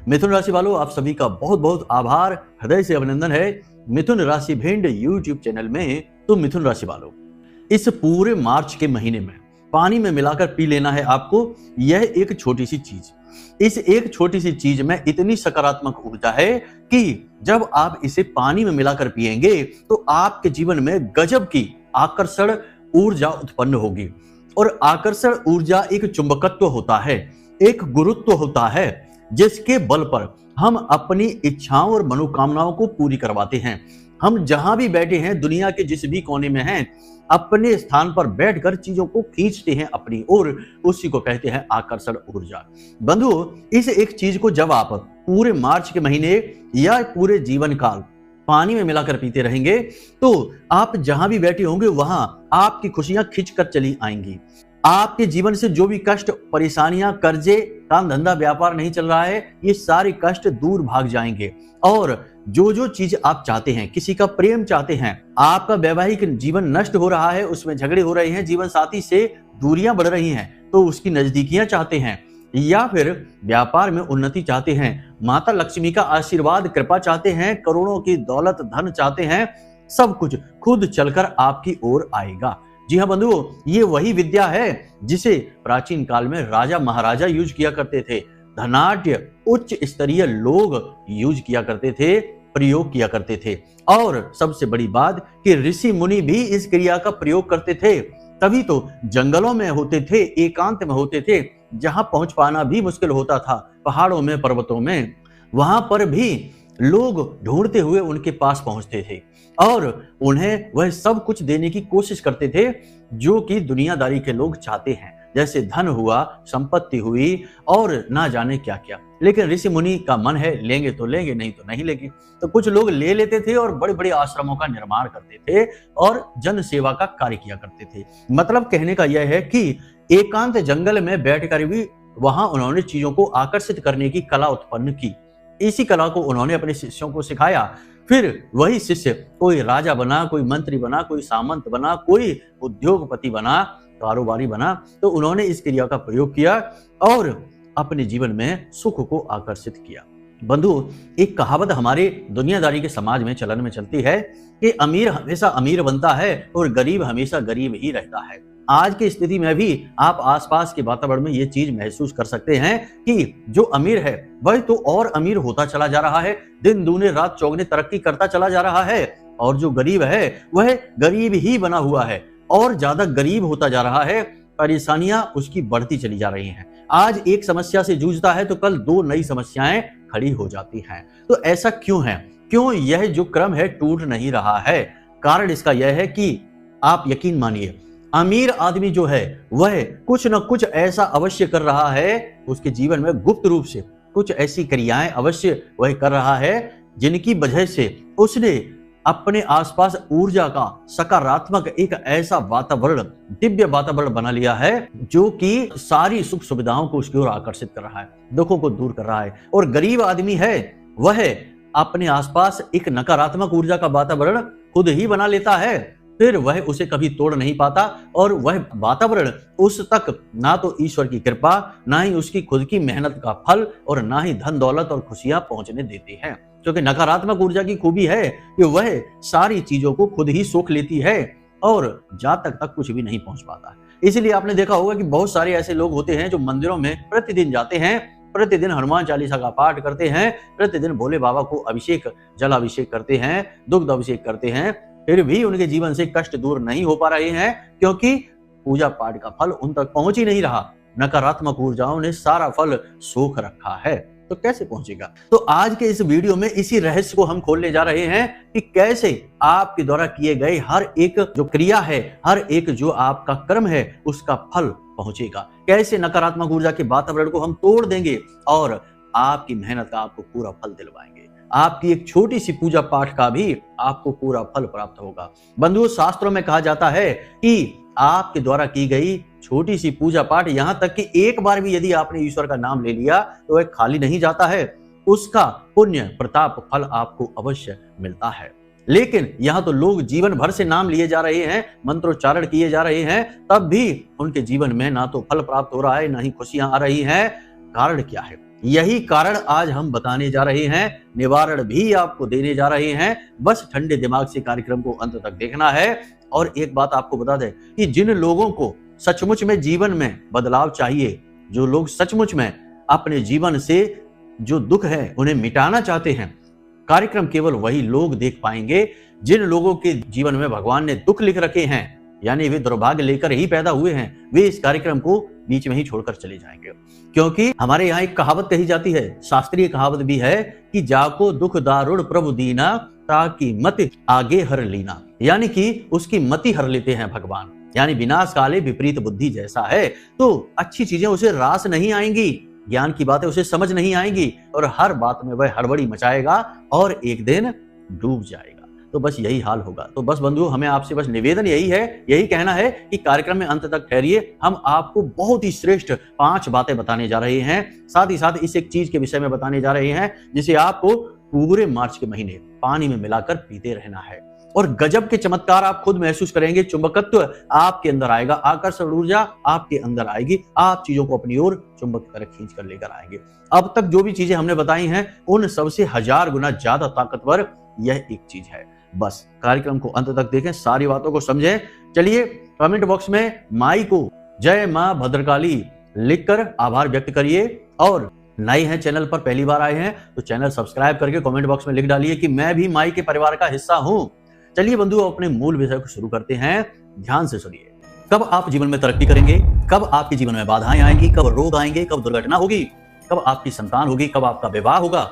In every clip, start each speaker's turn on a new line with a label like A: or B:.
A: मिथुन राशि वालों, आप सभी का बहुत बहुत आभार, हृदय से अभिनंदन है मिथुन राशि भिंड यूट्यूब चैनल में। तो मिथुन राशि वालों, इस पूरे मार्च के महीने में पानी में मिलाकर पी लेना है आपको। यह एक छोटी सी चीज, इस एक छोटी सी चीज में इतनी सकारात्मक ऊर्जा है कि जब आप इसे पानी में मिलाकर पिएंगे तो आपके जीवन में गजब की आकर्षण ऊर्जा उत्पन्न होगी। और आकर्षण ऊर्जा एक चुंबकत्व होता है, एक गुरुत्व होता है, जिसके बल पर हम अपनी इच्छाओं और मनोकामनाओं को पूरी करवाते हैं। हम जहां भी बैठे हैं, दुनिया के जिस भी कोने में हैं, अपने स्थान पर बैठकर चीजों को खींचते हैं अपनी ओर, उसी को कहते हैं आकर्षण ऊर्जा। बंधु, इस एक चीज को जब आप पूरे मार्च के महीने या पूरे जीवन काल पानी में मिलाकर पीते रहेंगे तो आप जहां भी बैठे होंगे वहां आपकी खुशियां खिंचकर चली आएंगी। आपके जीवन से जो भी कष्ट, परेशानियां, कर्जे, काम धंधा, व्यापार नहीं चल रहा है, ये सारे कष्ट दूर भाग जाएंगे। और जो जो चीज आप चाहते हैं, किसी का प्रेम चाहते हैं, आपका वैवाहिक जीवन नष्ट हो रहा है, उसमें झगड़े हो रहे हैं, जीवन साथी से दूरियां बढ़ रही हैं तो उसकी नजदीकियां चाहते हैं, या फिर व्यापार में उन्नति चाहते हैं, माता लक्ष्मी का आशीर्वाद, कृपा चाहते हैं, करोड़ों की दौलत, धन चाहते हैं, सब कुछ खुद चलकर आपकी ओर आएगा। जी हाँ बंधुओं, ये वही विद्या है जिसे प्राचीन काल में राजा महाराजा यूज किया करते थे, धनाढ्य उच्च स्तरीय लोग यूज किया करते थे, प्रयोग किया करते थे। और सबसे बड़ी बात कि ऋषि मुनि भी इस क्रिया का प्रयोग करते थे। तभी तो जंगलों में होते थे, एकांत में होते थे, जहां पहुंच पाना भी मुश्किल होता था, पहाड़ों में, पर्वतों में, वहां पर भी लोग ढूंढते हुए उनके पास पहुंचते थे और उन्हें वह सब कुछ देने की कोशिश करते थे जो कि दुनियादारी के लोग चाहते हैं, जैसे धन हुआ, संपत्ति हुई और ना जाने क्या क्या। लेकिन ऋषि मुनि का मन है, लेंगे तो लेंगे, नहीं तो नहीं लेंगे। तो कुछ लोग ले लेते थे और बड़े बड़े आश्रमों का निर्माण करते थे और जन सेवा का कार्य किया करते थे। मतलब कहने का यह है कि एकांत जंगल में बैठकर भी वहां उन्होंने चीजों को आकर्षित करने की कला उत्पन्न की। इसी कला को उन्होंने अपने शिष्यों को सिखाया। फिर वही शिष्य कोई राजा बना, कोई मंत्री बना, कोई सामंत बना, कोई उद्योगपति बना, कारोबारी बना, तो उन्होंने इस क्रिया का प्रयोग किया और अपने जीवन में सुख को आकर्षित किया। बंधु, एक कहावत हमारे दुनियादारी के समाज में चलन में चलती है कि अमीर हमेशा अमीर बनता है और गरीब हमेशा गरीब ही रहता है। आज की स्थिति में भी आप आसपास के वातावरण में ये चीज महसूस कर सकते हैं कि जो अमीर है वह तो और अमीर होता चला जा रहा है, दिन दूने रात चौगने तरक्की करता चला जा रहा है, और जो गरीब है वह गरीब ही बना हुआ है और ज्यादा गरीब होता जा रहा है। परेशानियां उसकी बढ़ती चली जा रही हैं। आज एक समस्या से जूझता है तो कल दो नई समस्याएं खड़ी हो जाती हैं। तो ऐसा क्यों है? क्यों यह जो क्रम है टूट नहीं रहा है? कारण इसका यह है कि आप यकीन मानिए, अमीर आदमी जो है वह कुछ न कुछ ऐसा अवश्य कर रहा है, उसके जीवन में गुप्त रूप से कुछ ऐसी क्रियाएं अवश्य वह कर रहा है जिनकी वजह से उसने अपने आसपास ऊर्जा का सकारात्मक एक ऐसा वातावरण, दिव्य वातावरण बना लिया है जो कि सारी सुख सुविधाओं को उसकी ओर आकर्षित कर रहा है, दुखों को दूर कर रहा है। और गरीब आदमी है वह अपने आसपास एक नकारात्मक ऊर्जा का वातावरण खुद ही बना लेता है, फिर वह उसे कभी तोड़ नहीं पाता और वह वातावरण उस तक ना तो ईश्वर की कृपा, ना ही उसकी खुद की मेहनत का फल और ना ही धन दौलत और खुशियां पहुंचने देती हैं। क्योंकि नकारात्मक ऊर्जा की खूबी है कि वह सारी चीजों को खुद ही सोख लेती है और जा तक कुछ भी नहीं पहुंच पाता। इसलिए आपने देखा होगा कि बहुत सारे ऐसे लोग होते हैं जो मंदिरों में प्रतिदिन जाते हैं, प्रतिदिन हनुमान चालीसा का पाठ करते हैं, प्रतिदिन भोले बाबा को अभिषेक, जलाभिषेक करते हैं, दुग्ध अभिषेक करते हैं, फिर भी उनके जीवन से कष्ट दूर नहीं हो पा रहे हैं क्योंकि पूजा पाठ का फल उन तक पहुंच ही नहीं रहा। नकारात्मक ऊर्जाओं ने सारा फल सोख रखा है, तो कैसे पहुंचेगा? तो आज के इस वीडियो में इसी रहस्य को हम खोलने जा रहे हैं कि कैसे आपके द्वारा किए गए हर एक जो क्रिया है, हर एक जो आपका कर्म है, उसका फल पहुंचेगा। कैसे नकारात्मक ऊर्जा के वातावरण को हम तोड़ देंगे और आपकी मेहनत का आपको पूरा फल दिलवाएंगे। आपकी एक छोटी सी पूजा पाठ का भी आपको पूरा फल प्राप्त होगा। बंधुओं, शास्त्रों में कहा जाता है कि आपके द्वारा की गई छोटी सी पूजा पाठ, यहां तक कि एक बार भी यदि आपने ईश्वर का नाम ले लिया तो वह खाली नहीं जाता है, उसका पुण्य प्रताप फल आपको अवश्य मिलता है। लेकिन यहां तो लोग जीवन भर से नाम लिए जा रहे हैं, मंत्रोच्चारण किए जा रहे हैं, तब भी उनके जीवन में ना तो फल प्राप्त हो रहा है, ना ही खुशियां आ रही हैं। कारण क्या है? यही कारण आज हम बताने जा रहे हैं, निवारण भी आपको देने जा रहे हैं। बस ठंडे दिमाग से कार्यक्रम को अंत तक देखना है। और एक बात आपको बता दें कि जिन लोगों को सचमुच में जीवन में बदलाव चाहिए, जो लोग सचमुच में अपने जीवन से जो दुख है उन्हें मिटाना चाहते हैं, कार्यक्रम केवल वही लोग देख पाएंगे जिन लोगों के जीवन में भगवान ने दुख लिख रखे हैं, यानी वे दुर्भाग्य लेकर ही पैदा हुए हैं। वे इस कार्यक्रम को बीच में ही छोड़कर चले जाएंगे, क्योंकि हमारे यहाँ एक कहावत कही जाती है, शास्त्रीय कहावत भी है कि जाको दुख दारुण प्रभु दीना ताकि मति आगे हर लीना, यानी कि उसकी मति हर लेते हैं भगवान। यानी विनाश काले विपरीत बुद्धि जैसा है, तो अच्छी चीजें उसे रास नहीं आएंगी, ज्ञान की बातें उसे समझ नहीं आएंगी और हर बात में वह हड़बड़ी मचाएगा और एक दिन डूब जाएगा। तो बस यही हाल होगा। तो बस बंधुओं, हमें आपसे बस निवेदन यही है, यही कहना है कि कार्यक्रम में अंत तक ठहरिए। हम आपको बहुत ही श्रेष्ठ 5 बातें बताने जा रहे हैं, साथ ही साथ इस एक चीज के विषय में बताने जा रहे हैं जिसे आपको पूरे मार्च के महीने पानी में मिलाकर पीते रहना है। और गजब के चमत्कार आप खुद महसूस करेंगे। चुंबकत्व आपके अंदर आएगा, आकर्षण ऊर्जा आपके अंदर आएगी, आप चीजों को अपनी ओर चुंबक की तरह खींच कर लेकर आएंगे। अब तक जो भी चीजें हमने बताई हैं उन सबसे 1000 गुना ज्यादा ताकतवर यह एक चीज है। बस कार्यक्रम को अंत तक देखें, सारी बातों को समझें। चलिए कमेंट बॉक्स में माई को जय मां भद्रकाली लिखकर आभार व्यक्त करिए। और नए हैं चैनल पर, पहली बार आए हैं तो चैनल सब्सक्राइब करके कमेंट बॉक्स में लिख डालिए कि मैं भी माई के परिवार का हिस्सा हूं। चलिए बंधुओं, अपने मूल विषय को शुरू करते हैं। ध्यान से सुनिए। कब आप जीवन में तरक्की करेंगे, कब आपके जीवन में बाधाएं आएंगी, कब रोग आएंगे, कब दुर्घटना होगी, कब आपकी संतान होगी, कब आपका विवाह होगा,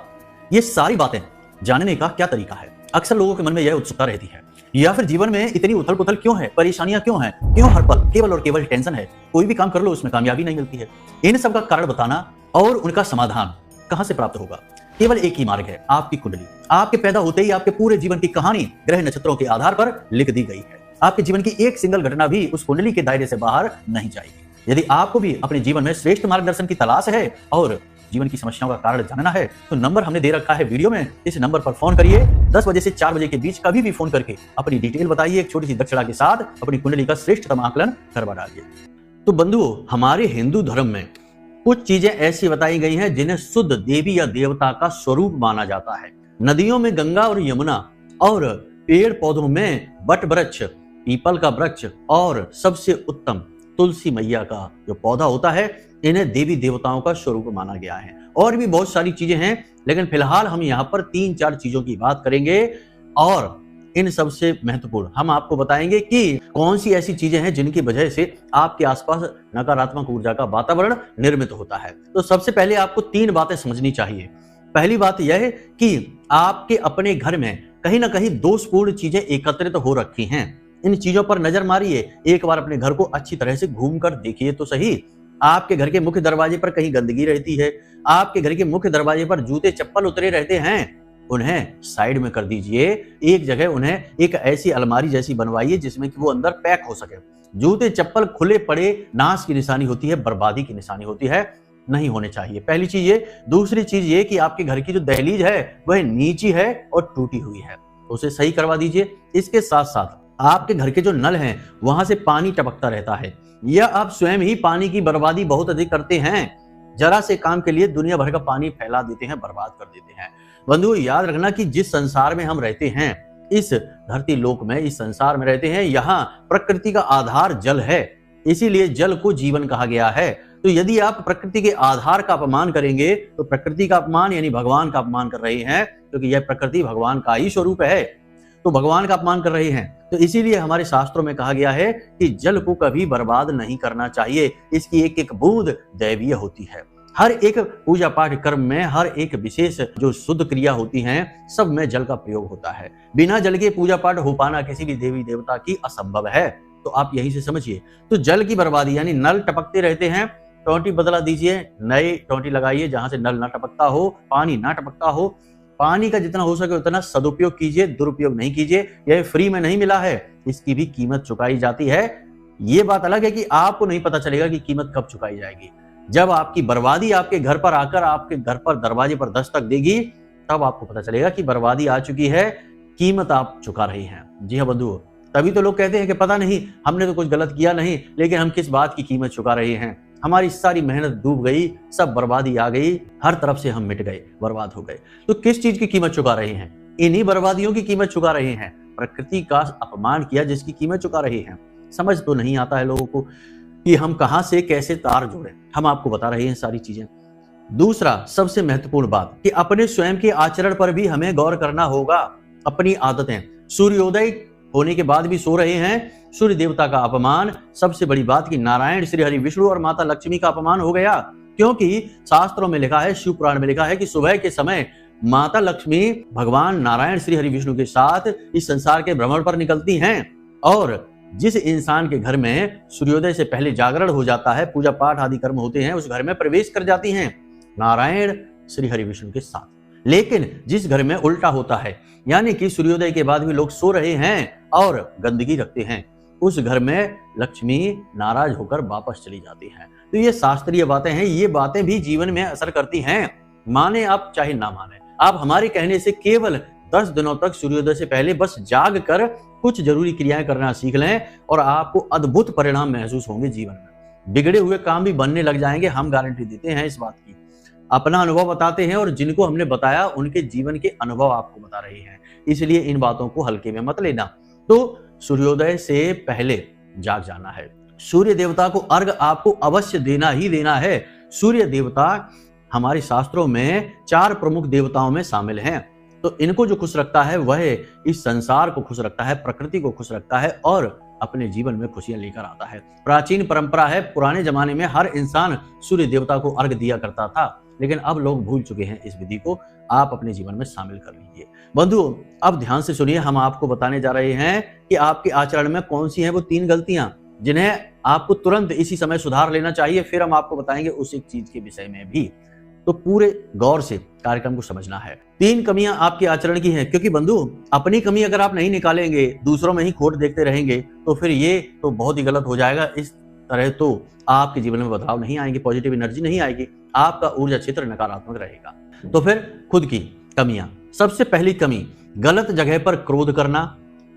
A: ये सारी बातें जानने का क्या तरीका है? अक्सर लोगों के मन में यह उत्सुकता रहती है। या फिर जीवन में इतनी उथल पुथल क्यों है, परेशानियां क्यों हैं, क्यों हर पल केवल और केवल टेंशन है, कोई भी काम कर लो उसमें कामयाबी नहीं मिलती है। इन सब का कारण बताना और उनका समाधान कहां से प्राप्त होगा? केवल एक ही मार्ग है, आपकी कुंडली। आपके पैदा होते ही आपके पूरे जीवन की कहानी ग्रह नक्षत्रों के आधार पर लिख दी गई है। आपके जीवन की एक सिंगल घटना भी उस कुंडली के दायरे से बाहर नहीं जाएगी। यदि आपको भी अपने जीवन में श्रेष्ठ मार्गदर्शन की तलाश है और जीवन की समस्याओं का कारण जानना है तो नंबर हमने दे रखा है वीडियो में। इस नंबर पर फोन करिए। 10 बजे से 4 बजे के बीच कभी भी फोन करके अपनी डिटेल बताइए। एक छोटी सी दक्षिणा के साथ अपनी कुंडली का श्रेष्ठतम आकलन करवा डालिए। तो बंधुओं, हमारे हिंदू धर्म में कुछ चीजें ऐसी बताई गई हैं जिन्हें शुद्ध देवी या देवता का स्वरूप माना जाता है। नदियों में गंगा और यमुना, और पेड़ पौधों में बट वृक्ष, पीपल का वृक्ष, और सबसे उत्तम तुलसी मैया का जो पौधा होता है, इन्हें देवी देवताओं का स्वरूप माना गया है। और भी बहुत सारी चीजें हैं, लेकिन फिलहाल हम यहाँ पर 3-4 चीजों की बात करेंगे। और इन सबसे महत्वपूर्ण हम आपको बताएंगे कि कौन सी ऐसी चीजें हैं जिनकी वजह से आपके आसपास नकारात्मक ऊर्जा का वातावरण निर्मित होता है। तो सबसे पहले आपको 3 बातें समझनी चाहिए। पहली बात यह है कि आपके अपने घर में कहीं ना कहीं दोषपूर्ण चीजें एकत्रित हो रखी हैं। इन चीजों पर नजर मारिए। एक बार अपने घर को अच्छी तरह से घूम कर देखिए तो सही। आपके घर के मुख्य दरवाजे पर कहीं गंदगी रहती है, आपके घर के मुख्य दरवाजे पर जूते चप्पल उतरे रहते हैं, उन्हें साइड में कर दीजिए। एक जगह उन्हें एक ऐसी अलमारी जैसी बनवाइए जिसमें कि वो अंदर पैक हो सके। जूते चप्पल खुले पड़े नाश की निशानी होती है, बर्बादी की निशानी होती है, नहीं होने चाहिए। पहली चीज ये। दूसरी चीज ये कि आपके घर की जो दहलीज है वह नीची है और टूटी हुई है, उसे सही करवा दीजिए। इसके साथ साथ आपके घर के जो नल हैं वहां से पानी टपकता रहता है, या आप स्वयं ही पानी की बर्बादी बहुत अधिक करते हैं। जरा से काम के लिए दुनिया भर का पानी फैला देते हैं, बर्बाद कर देते हैं। बंधुओं, याद रखना कि जिस संसार में हम रहते हैं, इस धरती लोक में, इस संसार में रहते हैं, यहाँ प्रकृति का आधार जल है, इसीलिए जल को जीवन कहा गया है। तो यदि आप प्रकृति के आधार का अपमान करेंगे तो प्रकृति का अपमान यानी भगवान का अपमान कर रहे हैं, क्योंकि यह प्रकृति भगवान का ही स्वरूप है, तो भगवान का अपमान कर रहे हैं। तो इसीलिए हमारे शास्त्रों में कहा गया है कि जल को कभी बर्बाद नहीं करना चाहिए। इसकी एक एक बूंद दैवीय होती है। हर एक पूजा पाठ कर्म में, हर एक विशेष जो शुद्ध क्रिया होती हैं, सब में जल का प्रयोग होता है। बिना जल के पूजा पाठ हो पाना किसी भी देवी देवता की असंभव है। तो आप यहीं से समझिए। तो जल की बर्बादी यानी नल टपकते रहते हैं, टोंटी बदला दीजिए, नए टोंटी लगाइए जहां से नल ना टपकता हो, पानी ना टपकता हो। पानी का जितना हो सके उतना सदुपयोग कीजिए, दुरुपयोग नहीं कीजिए। यह फ्री में नहीं मिला है, इसकी भी कीमत चुकाई जाती है। ये बात अलग है कि आपको नहीं पता चलेगा कि कीमत कब चुकाई जाएगी। जब आपकी बर्बादी आपके घर पर आकर आपके घर पर दरवाजे पर दस्तक देगी, तब आपको पता चलेगा कि बर्बादी आ चुकी है, कीमत आप चुका रहे हैं। जी हाँ बंधुओं, तभी तो लोग कहते हैं कि पता नहीं, हमने तो कुछ गलत किया नहीं, लेकिन हम किस बात की कीमत चुका रहे हैं। हमारी सारी मेहनत डूब गई, सब बर्बादी आ गई, हर तरफ से हम मिट गए, बर्बाद हो गए। तो किस चीज की कीमत चुका रहे हैं? इन्हीं बर्बादियों की कीमत चुका रहे हैं। प्रकृति का अपमान किया जिसकी कीमत चुका रहे हैं। समझ तो नहीं आता है लोगों को कि हम कहां से कैसे तार जोड़े। हम आपको बता रहे हैं सारी चीजें। दूसरा सबसे महत्वपूर्ण बात कि अपने स्वयं के आचरण पर भी हमें गौर करना होगा। अपनी आदतें, सूर्योदय होने के बाद भी सो रहे हैं, सूर्य देवता का अपमान। सबसे बड़ी बात कि नारायण, श्री हरि विष्णु और माता लक्ष्मी का अपमान हो गया, क्योंकि शास्त्रों में लिखा है, शिव पुराण में लिखा है कि सुबह के समय माता लक्ष्मी भगवान नारायण श्री हरि विष्णु के साथ इस संसार के भ्रमण पर निकलती हैं। और जिस इंसान के घर में सूर्योदय से पहले जागरण हो जाता है, पूजा पाठ आदि कर्म होते हैं, उस घर में प्रवेश कर जाती हैं नारायण श्री हरि विष्णु के साथ। लेकिन जिस घर में उल्टा होता है, यानी कि सूर्योदय के बाद भी लोग सो रहे हैं और गंदगी रखते हैं, उस घर में लक्ष्मी नाराज होकर वापस चली जाती है। तो ये शास्त्रीय बातें हैं, ये बातें भी जीवन में असर करती हैं, माने आप चाहे ना माने। आप हमारे कहने से केवल 10 दिनों तक सूर्योदय से पहले बस जाग कर कुछ जरूरी क्रियाएं करना सीख लें और आपको अद्भुत परिणाम महसूस होंगे जीवन में। बिगड़े हुए काम भी बनने लग जाएंगे, हम गारंटी देते हैं इस बात की। अपना अनुभव बताते हैं और जिनको हमने बताया उनके जीवन के अनुभव आपको बता रहे हैं, इसलिए इन बातों को हल्के में मत लेना। तो सूर्योदय से पहले जाग जाना है। सूर्य देवता को अर्घ आपको अवश्य देना ही देना है। सूर्य देवता हमारे शास्त्रों में 4 प्रमुख देवताओं में शामिल हैं। तो इनको जो खुश रखता है वह इस संसार को खुश रखता है, प्रकृति को खुश रखता है और अपने जीवन में खुशियां लेकर आता है। प्राचीन परंपरा है, पुराने जमाने में हर इंसान सूर्य देवता को अर्घ दिया करता था, लेकिन अब लोग भूल चुके हैं इस विधि को। आप अपने जीवन में शामिल कर लीजिए। बंधुओं, अब ध्यान से सुनिए, हम आपको बताने जा रहे हैं कि आपके आचरण में कौन सी हैं वो 3 गलतियां जिन्हें आपको तुरंत इसी समय सुधार लेना चाहिए। फिर हम आपको बताएंगे उस एक चीज के विषय में भी। तो पूरे गौर से कार्यक्रम को समझना है। 3 कमियां आपके आचरण की हैं, क्योंकि बंधु अपनी कमी अगर आप नहीं निकालेंगे, दूसरों में ही खोट देखते रहेंगे, तो फिर ये तो बहुत ही गलत हो जाएगा। इस तरह तो आपके जीवन में बदलाव नहीं आएंगे, पॉजिटिव एनर्जी नहीं आएगी, आपका ऊर्जा क्षेत्र नकारात्मक रहेगा। तो फिर खुद की कमियां। सबसे पहली कमी, गलत जगह पर क्रोध करना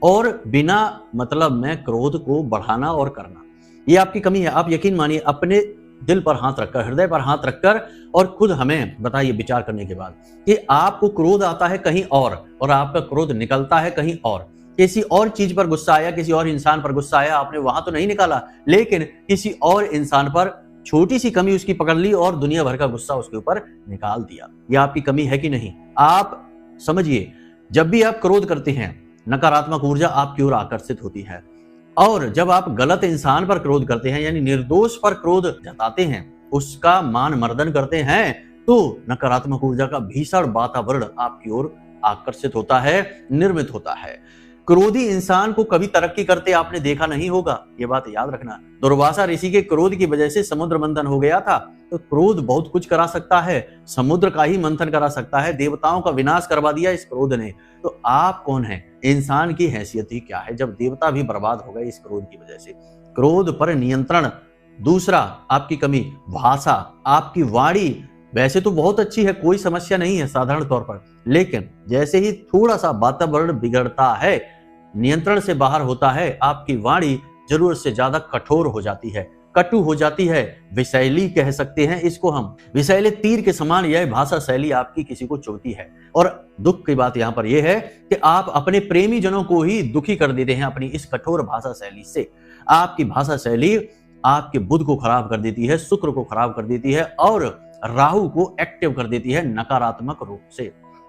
A: और बिना मतलब में क्रोध को बढ़ाना और करना, ये आपकी कमी है। आप यकीन मानिए, अपने दिल पर हाथ रखकर, हृदय पर हाथ रखकर और खुद हमें बताइए विचार करने के बाद कि आपको क्रोध आता है कहीं और आपका क्रोध निकलता है कहीं और। किसी और चीज पर गुस्सा आया, किसी और इंसान पर गुस्सा आया, आपने वहां तो नहीं निकाला, लेकिन किसी और इंसान पर छोटी सी कमी उसकी पकड़ ली और दुनिया भर का गुस्सा उसके ऊपर निकाल दिया। यह आपकी कमी है कि नहीं? आप समझिए, जब भी आप क्रोध करते हैं, नकारात्मक ऊर्जा आपकी ओर आकर्षित होती है। और जब आप गलत इंसान पर क्रोध करते हैं, यानी निर्दोष पर क्रोध जताते हैं, उसका मान मर्दन करते हैं, तो नकारात्मक ऊर्जा का भीषण वातावरण आपकी ओर आकर्षित होता है, निर्मित होता है। क्रोधी इंसान को कभी तरक्की करते आपने देखा नहीं होगा, ये बात याद रखना। दुर्वासा ऋषि के क्रोध की वजह से समुद्र मंथन हो गया था। तो क्रोध बहुत कुछ करा सकता है, समुद्र का ही मंथन करा सकता है, देवताओं का विनाश करवा दिया इस क्रोध ने। तो आप कौन हैं? इंसान की हैसियत ही क्या है जब देवता भी बर्बाद हो गए इस क्रोध की वजह से। क्रोध पर नियंत्रण। दूसरा आपकी कमी, भाषा, आपकी वाणी वैसे तो बहुत अच्छी है, कोई समस्या नहीं है साधारण तौर पर, लेकिन जैसे ही थोड़ा सा वातावरण बिगड़ता है, नियंत्रण से बाहर होता है, आपकी वाणी जरूरत से ज्यादा कठोर हो जाती है, कटु हो जाती है, विषैली कह सकते हैं इसको हम। विषैले तीर के समान यह भाषा शैली आपकी किसी को चुभती है। और दुख की बात यहाँ पर यह है कि आप अपने प्रेमी जनों को ही दुखी कर देते हैं अपनी इस कठोर भाषा शैली से। आपकी भाषा शैली आपके बुध को खराब कर देती है, शुक्र को खराब कर देती है और राहु को एक्टिव कर देती है नकारात्मक रूप से।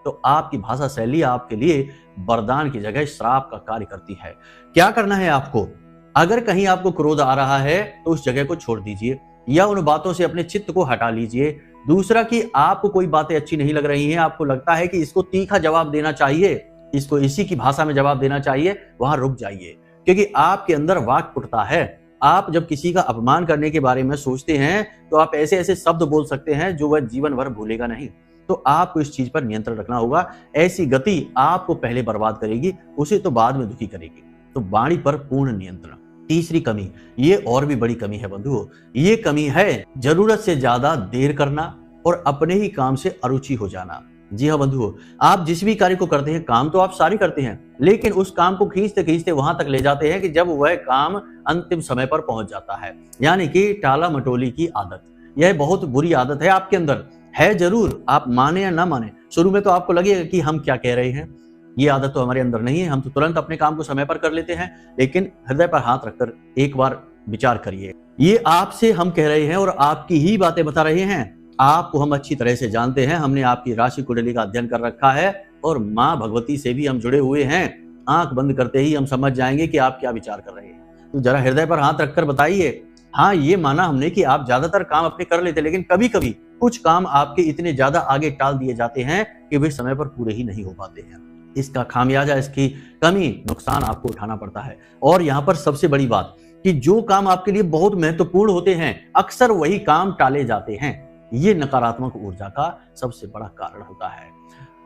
A: तो आपकी भाषा शैली आपके लिए वरदान की जगह श्राप का कार्य करती है। क्या करना है आपको? अगर कहीं आपको क्रोध आ रहा है तो उस जगह को छोड़ दीजिए या उन बातों से अपने चित्त को हटा लीजिए। दूसरा कि आपको कोई बातें अच्छी नहीं लग रही हैं, आपको लगता है कि इसको तीखा जवाब देना चाहिए, इसको इसी की भाषा में जवाब देना चाहिए, वहां रुक जाइए, क्योंकि आपके अंदर वाक उठता है। आप जब किसी का अपमान करने के बारे में सोचते हैं तो आप ऐसे ऐसे शब्द बोल सकते हैं जो वह जीवन भर भूलेगा नहीं। तो आपको इस चीज पर नियंत्रण रखना होगा। ऐसी गति आपको पहले बर्बाद करेगी, उसे तो बाद में दुखी करेगी। तो वाणी पर पूर्ण नियंत्रण। तीसरी कमी, ये और भी बड़ी कमी है बंधुओं, ये कमी है जरूरत से ज्यादा देर करना और अपने ही काम से अरुचि हो जाना। जी हाँ बंधुओं, आप जिस भी कार्य को करते हैं, काम तो आप सारे करते हैं, लेकिन उस काम को खींचते खींचते वहां तक ले जाते हैं कि जब वह काम अंतिम समय पर पहुंच जाता है, यानी कि टाला मटोली की आदत। यह बहुत बुरी आदत है आपके अंदर, है जरूर, आप माने या ना माने। शुरू में तो आपको लगेगा कि हम क्या कह रहे हैं, ये आदत तो हमारे अंदर नहीं है, हम तो तुरंत अपने काम को समय पर कर लेते हैं। लेकिन हृदय पर हाथ रखकर एक बार विचार करिए, ये आपसे हम कह रहे हैं और आपकी ही बातें बता रहे हैं। आपको हम अच्छी तरह से जानते हैं, हमने आपकी राशि कुंडली का अध्ययन कर रखा है और माँ भगवती से भी हम जुड़े हुए हैं। आंख बंद करते ही हम समझ जाएंगे कि आप क्या विचार कर रहे हैं। तो जरा हृदय पर हाथ रखकर बताइए। हाँ, ये माना हमने कि आप ज्यादातर काम अपने कर लेते, लेकिन कभी कभी कुछ काम आपके इतने ज्यादा आगे टाल दिए जाते हैं कि वे समय पर पूरे ही नहीं हो पाते हैं। इसका खामियाजा, इसकी कमी, नुकसान आपको उठाना पड़ता है। और यहाँ पर सबसे बड़ी बात कि जो काम आपके लिए बहुत महत्वपूर्ण होते हैं, अक्सर वही काम टाले जाते हैं। ये नकारात्मक ऊर्जा का सबसे बड़ा कारण होता है।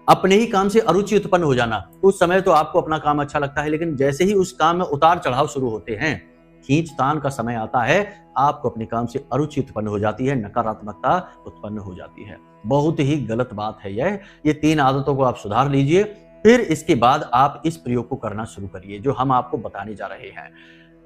A: अपने ही काम से अरुचि उत्पन्न हो जाना। उस समय तो आपको अपना काम अच्छा लगता है, लेकिन जैसे ही उस काम में उतार चढ़ाव शुरू होते हैं, खींचतान का समय आता है, आपको अपने काम से अरुचि उत्पन्न हो जाती है, नकारात्मकता उत्पन्न हो जाती है। बहुत ही गलत बात है यह। ये 3 आदतों को आप सुधार लीजिए, फिर इसके बाद आप इस प्रयोग को करना शुरू करिए जो हम आपको बताने जा रहे हैं।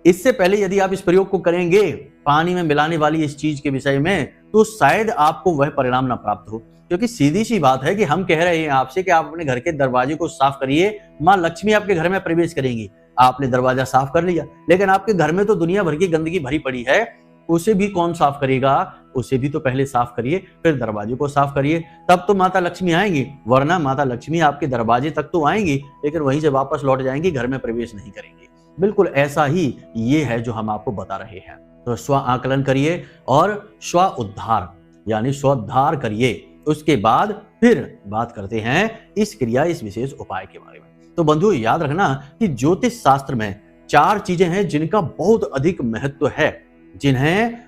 A: इससे पहले यदि आप इस प्रयोग को करेंगे पानी में मिलाने वाली इस चीज के विषय में, तो शायद आपको वह परिणाम ना प्राप्त हो। क्योंकि सीधी सी बात है कि हम कह रहे हैं आपसे कि आप अपने घर के दरवाजे को साफ करिए, माँ लक्ष्मी आपके घर में प्रवेश करेंगी। आपने दरवाजा साफ कर लिया, लेकिन आपके घर में तो दुनिया भर की गंदगी भरी पड़ी है, उसे भी कौन साफ करेगा? उसे भी तो पहले साफ करिए, फिर दरवाजे को साफ करिए, तब तो माता लक्ष्मी आएंगी। वरना माता लक्ष्मी आपके दरवाजे तक तो आएंगी, लेकिन वहीं से वापस लौट जाएंगी, घर में प्रवेश नहीं करेंगी। बिल्कुल ऐसा ही ये है जो हम आपको बता रहे हैं। तो स्व आकलन करिए और स्व उद्धार यानी स्वोद्धार करिए। उसके बाद फिर बात करते हैं इस क्रिया, इस विशेष उपाय के बारे में। तो बंधुओं, याद रखना कि ज्योतिष शास्त्र में 4 चीजें हैं जिनका बहुत अधिक महत्व है, जिन्हें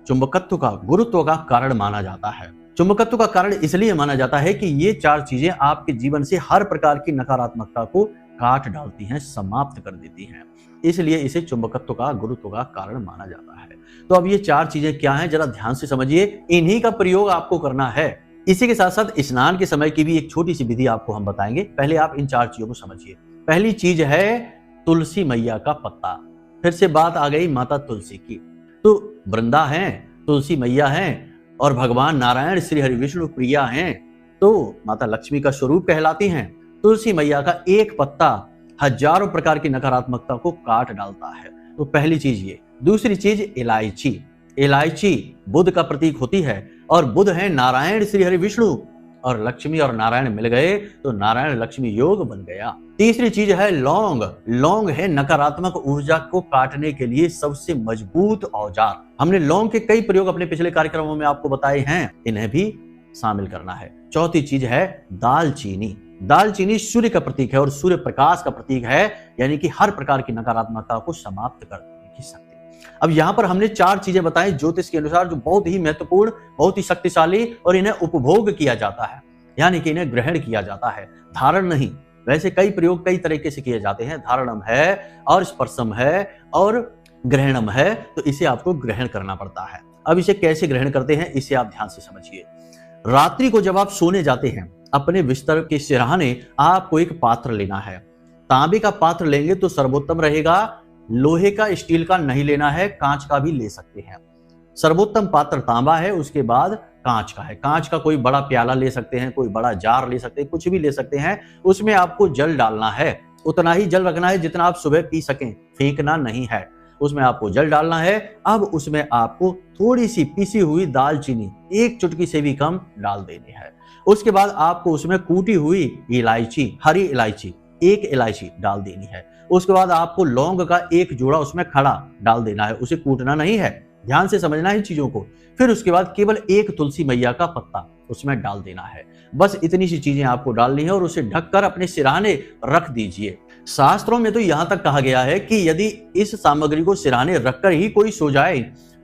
A: चुंबकत्व का, गुरुत्व का कारण माना जाता है। चुंबकत्व का कारण इसलिए माना जाता है कि ये 4 चीजें आपके जीवन से हर प्रकार की नकारात्मकता को काट डालती हैं, समाप्त कर देती हैं। इसलिए इसे चुंबकत्व का, गुरुत्व का कारण माना जाता है। तो अब ये 4 चीजें क्या हैं, जरा ध्यान से समझिए। इन्हीं का प्रयोग आपको करना है। इसी के साथ साथ स्नान के समय की भी एक छोटी सी विधि आपको हम बताएंगे। पहले आप इन 4 चीजों को समझिए। पहली चीज है तुलसी मैया का पत्ता। फिर से बात आ गई माता तुलसी की। तो वृंदा है, तुलसी मैया है और भगवान नारायण श्री हरि विष्णु प्रिया हैं, तो माता लक्ष्मी का स्वरूप कहलाती हैं। तुलसी मैया का एक पत्ता हजारों प्रकार की नकारात्मकता को काट डालता है। तो पहली चीज ये। दूसरी चीज इलायची। इलायची बुध का प्रतीक होती है और बुध है नारायण श्री हरि विष्णु, और लक्ष्मी और नारायण मिल गए तो नारायण लक्ष्मी योग बन गया। तीसरी चीज है लौंग। लौंग है नकारात्मक ऊर्जा को काटने के लिए सबसे मजबूत औजार। हमने लौंग के कई प्रयोग अपने पिछले कार्यक्रमों में आपको बताए हैं, इन्हें भी शामिल करना है। चौथी चीज है दालचीनी। दालचीनी सूर्य का प्रतीक है और सूर्य प्रकाश का प्रतीक है, यानी कि हर प्रकार की नकारात्मकता को समाप्त करने की शक्ति। अब यहाँ पर हमने 4 चीजें बताई ज्योतिष के अनुसार, जो बहुत ही महत्वपूर्ण, बहुत ही शक्तिशाली और इन्हें उपभोग किया जाता है, यानी कि इन्हें ग्रहण किया जाता है, धारण नहीं। वैसे कई प्रयोग कई तरीके से किए जाते हैं, धारणम है और स्पर्शम है और ग्रहणम है, तो इसे आपको ग्रहण करना पड़ता है। अब इसे कैसे ग्रहण करते हैं, इसे आप ध्यान से समझिए। रात्रि को जब आप सोने जाते हैं, अपने बिस्तर के सिरहाने आपको एक पात्र लेना है। तांबे का पात्र लेंगे तो सर्वोत्तम रहेगा। लोहे का, स्टील का नहीं लेना है, कांच का भी ले सकते हैं। सर्वोत्तम पात्र तांबा है, उसके बाद कांच का है। कांच का कोई बड़ा प्याला ले सकते हैं, कोई बड़ा जार ले सकते हैं, कुछ भी ले सकते हैं। उसमें आपको जल डालना है, उतना ही जल रखना है जितना आप सुबह पी सकें, फेंकना नहीं है। उसमें आपको जल डालना है। अब उसमें आपको थोड़ी सी पिसी हुई दालचीनी, 1 चुटकी से भी कम डाल देनी है। उसके बाद आपको उसमें कूटी हुई इलायची, हरी इलायची 1 इलायची डाल देनी है। उसके बाद आपको लौंग का 1 जोड़ा उसमें खड़ा डाल देना है, उसे कूटना नहीं है। ध्यान से समझना है इन चीजों को। फिर उसके बाद केवल 1 तुलसी मैया का पत्ता उसमें डाल देना है। बस इतनी सी चीजें आपको डालनी है और उसे ढककर अपने सिरहाने रख दीजिए। शास्त्रों में तो यहां तक कहा गया है कि यदि इस सामग्री को सिरहाने रखकर ही कोई सो जाए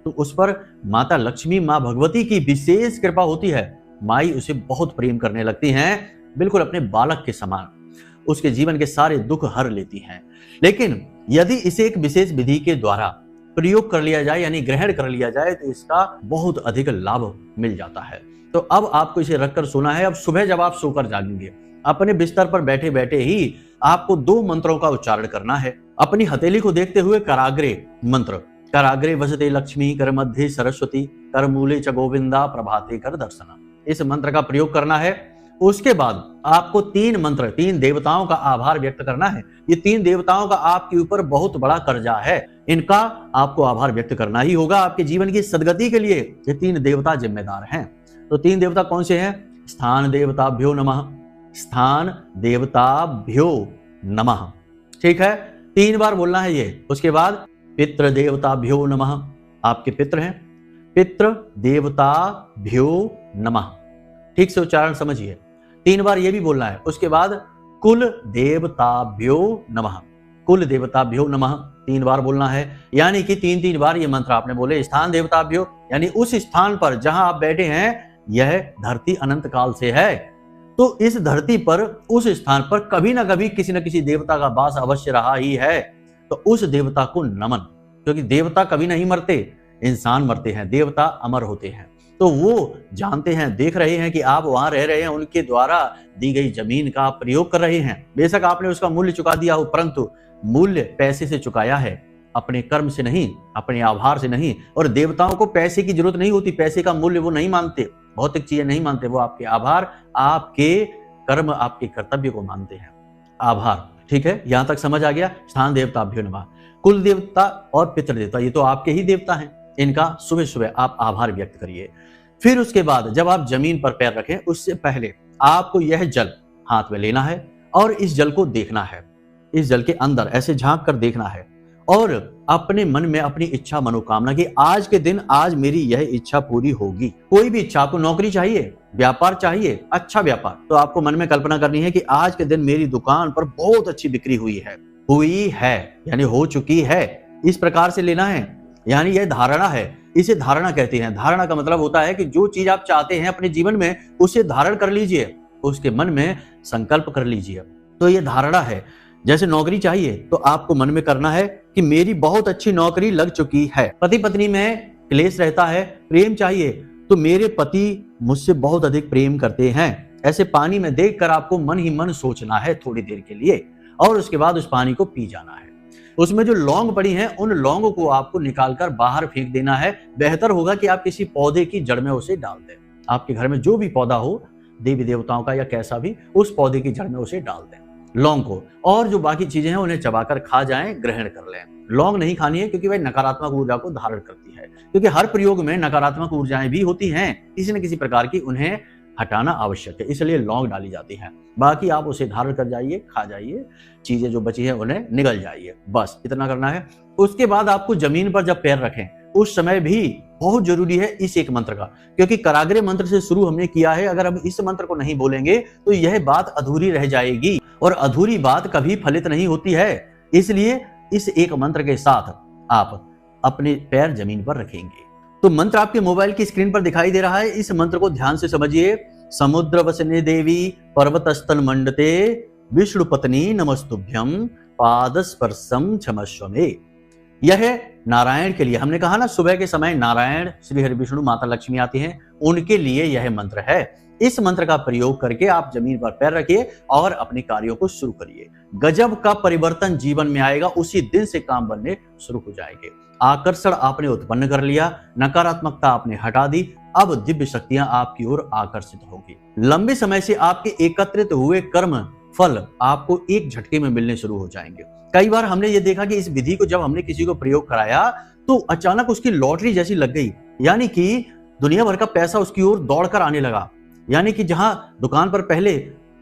A: तो उस पर माता लक्ष्मी, मां भगवती की विशेष कृपा होती है। माई उसे बहुत प्रेम करने लगती हैं, बिल्कुल अपने बालक के समान। उसके जीवन के सारे दुख हर लेती हैं। लेकिन यदि इसे एक विशेष विधि के द्वारा प्रयोग कर लिया जाए, यानी ग्रहण कर लिया जाए, तो इसका बहुत अधिक लाभ मिल जाता है। तो अब आपको इसे रखकर सोना है। अब सुबह जब आप सोकर जागेंगे, अपने बिस्तर पर बैठे बैठे ही आपको 2 मंत्रों का उच्चारण करना है। अपनी हथेली को देखते हुए कराग्रे मंत्र, कराग्रे वसते लक्ष्मी, कर मध्य सरस्वती, कर मूले च गोविंदा, प्रभाते कर दर्शना, इस मंत्र का प्रयोग करना है। उसके बाद आपको 3 मंत्र, 3 देवताओं का आभार व्यक्त करना है। ये 3 देवताओं का आपके ऊपर बहुत बड़ा कर्जा है, इनका आपको आभार व्यक्त करना ही होगा। आपके जीवन की सदगति के लिए ये 3 देवता जिम्मेदार हैं। तो 3 देवता कौन से हैं? स्थान देवताभ्यो नमः, स्थान देवताभ्यो नमः, ठीक है, 3 बार बोलना है ये। उसके बाद पितृ देवताभ्यो नमः, आपके पितृ हैं, पितृ देवताभ्यो नमः, ठीक से उच्चारण समझिए, 3 बार ये भी बोलना है। उसके बाद कुल देवताभ्यो नमः, कुल देवताभ्यो नमः 3 बार बोलना है। यानी कि 3-3 बार ये मंत्र आपने बोले। स्थान देवताभ्यो यानी उस स्थान पर जहां आप बैठे हैं, यह धरती अनंत काल से है, तो इस धरती पर, उस स्थान पर कभी ना कभी किसी न किसी देवता का वास अवश्य रहा ही है। तो उस देवता को नमन, क्योंकि देवता कभी नहीं मरते, इंसान मरते हैं, देवता अमर होते हैं। तो वो जानते हैं, देख रहे हैं कि आप वहां रह रहे हैं, उनके द्वारा दी गई जमीन का आप प्रयोग कर रहे हैं। बेशक आपने उसका मूल्य चुका दिया हो, परंतु मूल्य पैसे से चुकाया है, अपने कर्म से नहीं, अपने आभार से नहीं। और देवताओं को पैसे की जरूरत नहीं होती, पैसे का मूल्य वो नहीं मानते, भौतिक चीजें नहीं मानते, वो आपके आभार, आपके कर्म, आपके कर्तव्य को मानते हैं। आभार, ठीक है, यहां तक समझ आ गया। स्थान देवताभ्यो नमः, कुल देवता और पितृ देवता, ये तो आपके ही देवता हैं, इनका सुबह सुबह आप आभार व्यक्त करिए। फिर उसके बाद जब आप जमीन पर पैर रखें, उससे पहले आपको यह जल हाथ में लेना है और इस जल को देखना है। इस जल के अंदर ऐसे झांक कर देखना है और अपने मन में अपनी इच्छा, मनोकामना की, आज के दिन, आज मेरी यह इच्छा पूरी होगी। कोई भी इच्छा, आपको नौकरी चाहिए, व्यापार चाहिए, अच्छा व्यापार, तो आपको मन में कल्पना करनी है कि आज के दिन मेरी दुकान पर बहुत अच्छी बिक्री हुई है यानी हो चुकी है, इस प्रकार से लेना है। यानी यह धारणा है, इसे धारणा कहते हैं। धारणा का मतलब होता है कि जो चीज आप चाहते हैं अपने जीवन में, उसे धारण कर लीजिए, उसके मन में संकल्प कर लीजिए, तो यह धारणा है। जैसे नौकरी चाहिए तो आपको मन में करना है कि मेरी बहुत अच्छी नौकरी लग चुकी है। पति पत्नी में क्लेश रहता है, प्रेम चाहिए तो मेरे पति मुझसे बहुत अधिक प्रेम करते हैं। ऐसे पानी में देखकर आपको मन ही मन सोचना है थोड़ी देर के लिए, और उसके बाद उस पानी को पी जाना है। उसमें जो लौंग पड़ी हैं, उन लौंगों को आपको निकालकर बाहर फेंक देना है। बेहतर होगा कि आप किसी पौधे की जड़ में उसे डाल दें। आपके घर में जो भी पौधा हो, देवी देवताओं का या कैसा भी, उस पौधे की जड़ में उसे डाल दें लौंग को, और जो बाकी चीजें हैं उन्हें चबाकर खा जाएं, ग्रहण कर लें। लौंग नहीं खानी है क्योंकि वह नकारात्मक ऊर्जा को धारण करती है, क्योंकि हर प्रयोग में नकारात्मक ऊर्जाएं भी होती हैं, किसी न किसी प्रकार की, उन्हें हटाना आवश्यक है, इसलिए लौंग डाली जाती है। बाकी आप उसे धारण कर जाइए, खा जाइए, चीजें जो बची है उन्हें निगल जाइए, बस इतना करना है। उसके बाद आपको जमीन पर जब पैर रखें, उस समय भी बहुत जरूरी है इस एक मंत्र का, क्योंकि कराग्रे मंत्र से शुरू हमने किया है। अगर हम इस मंत्र को नहीं बोलेंगे तो यह बात अधूरी रह जाएगी, और अधूरी बात कभी फलित नहीं होती है। इसलिए इस एक मंत्र के साथ आप अपने पैर जमीन पर रखेंगे। तो मंत्र आपके मोबाइल की स्क्रीन पर दिखाई दे रहा है, इस मंत्र को ध्यान से समझिए। समुद्र वसने देवी पर्वतस्थल मंडते विष्णु पत्नी नमस्तुभ्यम पादस्पर्शम क्षमस्व मे। यह नारायण के लिए, हमने कहा ना सुबह के समय नारायण, श्री हरि विष्णु, माता लक्ष्मी आती हैं, उनके लिए यह मंत्र है। इस मंत्र का प्रयोग करके आप जमीन पर पैर रखिए और अपने कार्यों को शुरू करिए। गजब का परिवर्तन जीवन में आएगा, उसी दिन से काम बनने शुरू हो जाएंगे। आकर्षण आपने उत्पन्न कर लिया, नकारात्मकता आपने हटा दी, अब दिव्य शक्तियां आपकी ओर आकर्षित होगी। लंबे समय से आपके एकत्रित हुए कर्म फल आपको एक झटके में मिलने शुरू हो जाएंगे। कई बार हमने ये देखा कि इस विधि को जब हमने किसी को प्रयोग कराया तो अचानक उसकी लॉटरी जैसी लग गई, यानी कि दुनिया भर का पैसा उसकी ओर दौड़कर आने लगा। यानी कि जहां दुकान पर पहले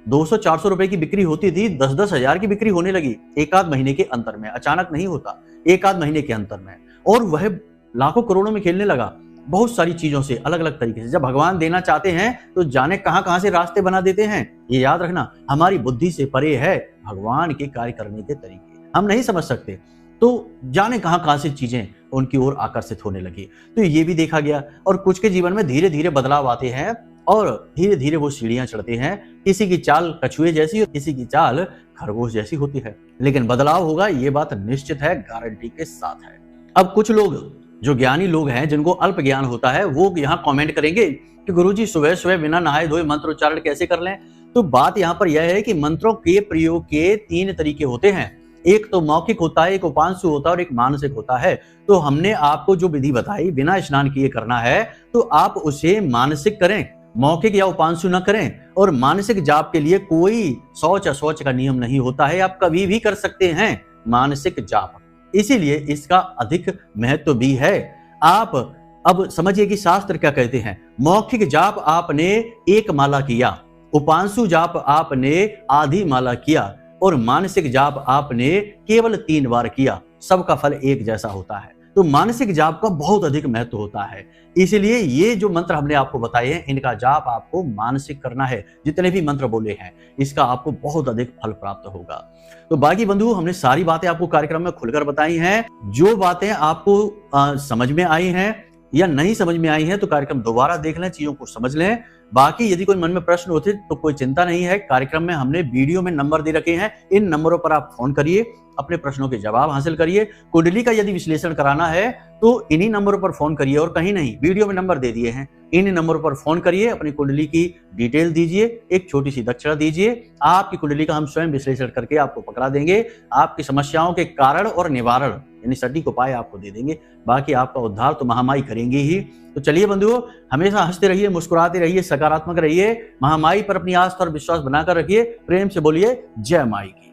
A: 200-400 रुपए की बिक्री होती थी, 10-10 हजार की बिक्री होने लगी एक आध महीने के अंतर में। अचानक नहीं होता, एक आध महीने के अंतर में, और वह लाखों करोड़ों में खेलने लगा, बहुत सारी चीजों से, अलग अलग तरीके से। जब भगवान देना चाहते हैं तो जाने कहां कहां से रास्ते बना देते हैं। ये याद रखना, हमारी बुद्धि से परे है भगवान के कार्य करने के तरीके, हम नहीं समझ सकते। तो जाने कहां कहां से चीजें उनकी ओर आकर्षित होने लगी। तो ये भी देखा गया, और कुछ के जीवन में धीरे धीरे बदलाव आते हैं और धीरे धीरे वो सीढ़ियां चढ़ते हैं। किसी की चाल कछुए जैसी और किसी की चाल खरगोश जैसी होती है, लेकिन बदलाव होगा, ये बात निश्चित है, गारंटी के साथ है। अब कुछ लोग जो ज्ञानी लोग हैं, जिनको अल्प ज्ञान होता है, वो यहाँ कमेंट करेंगे कि गुरुजी सुबह सुबह बिना नहाए धोए मंत्र उच्चारण कैसे कर लें। तो बात यहाँ पर यह है कि मंत्रों के प्रयोग के 3 तरीके होते हैं। एक तो मौखिक होता है, एक उपांशु होता है और एक मानसिक होता है। तो हमने आपको जो विधि बताई बिना स्नान किए करना है, तो आप उसे मानसिक करें, मौखिक या उपांशु न करें। और मानसिक जाप के लिए कोई शौच अशौच का नियम नहीं होता है, आप कभी भी कर सकते हैं मानसिक जाप, इसीलिए इसका अधिक महत्व भी है। आप अब समझिए कि शास्त्र क्या कहते हैं। मौखिक जाप आपने 1 माला किया, उपांशु जाप आपने आधी माला किया और मानसिक जाप आपने केवल 3 बार किया, सबका फल एक जैसा होता है। तो मानसिक जाप का बहुत अधिक महत्व होता है, इसलिए ये जो मंत्र हमने आपको बताए हैं इनका जाप आपको मानसिक करना है। जितने भी मंत्र बोले हैं इसका आपको बहुत अधिक फल प्राप्त होगा। तो बाकी बंधु, हमने सारी बातें आपको कार्यक्रम में खुलकर बताई हैं। जो बातें आपको समझ में आई हैं या नहीं समझ में आई हैं तो कार्यक्रम दोबारा देख लें, चीजों को समझ लें। बाकी यदि कोई मन में प्रश्न होते तो कोई चिंता नहीं है, कार्यक्रम में हमने वीडियो में नंबर दे रखे हैं, इन नंबरों पर आप फोन करिए, अपने प्रश्नों के जवाब हासिल करिए। कुंडली का यदि विश्लेषण कराना है तो इन्हीं नंबरों पर फोन करिए और कहीं नहीं, वीडियो में नंबर दे दिए हैं, इन नंबरों पर फोन करिए, अपनी कुंडली की डिटेल दीजिए, एक छोटी सी दक्षिणा दीजिए, आपकी कुंडली का हम स्वयं विश्लेषण करके आपको पकड़ा देंगे, आपकी समस्याओं के कारण और निवारण यानी सटीक उपाय आपको दे देंगे। बाकी आपका उद्धार तो महामाई करेंगे ही। तो चलिए बंधुओं, हमेशा हंसते रहिए, मुस्कुराते रहिए, सकारात्मक रहिए, महामाई पर अपनी आस्था और विश्वास बनाकर रखिए। प्रेम से बोलिए जय माई की।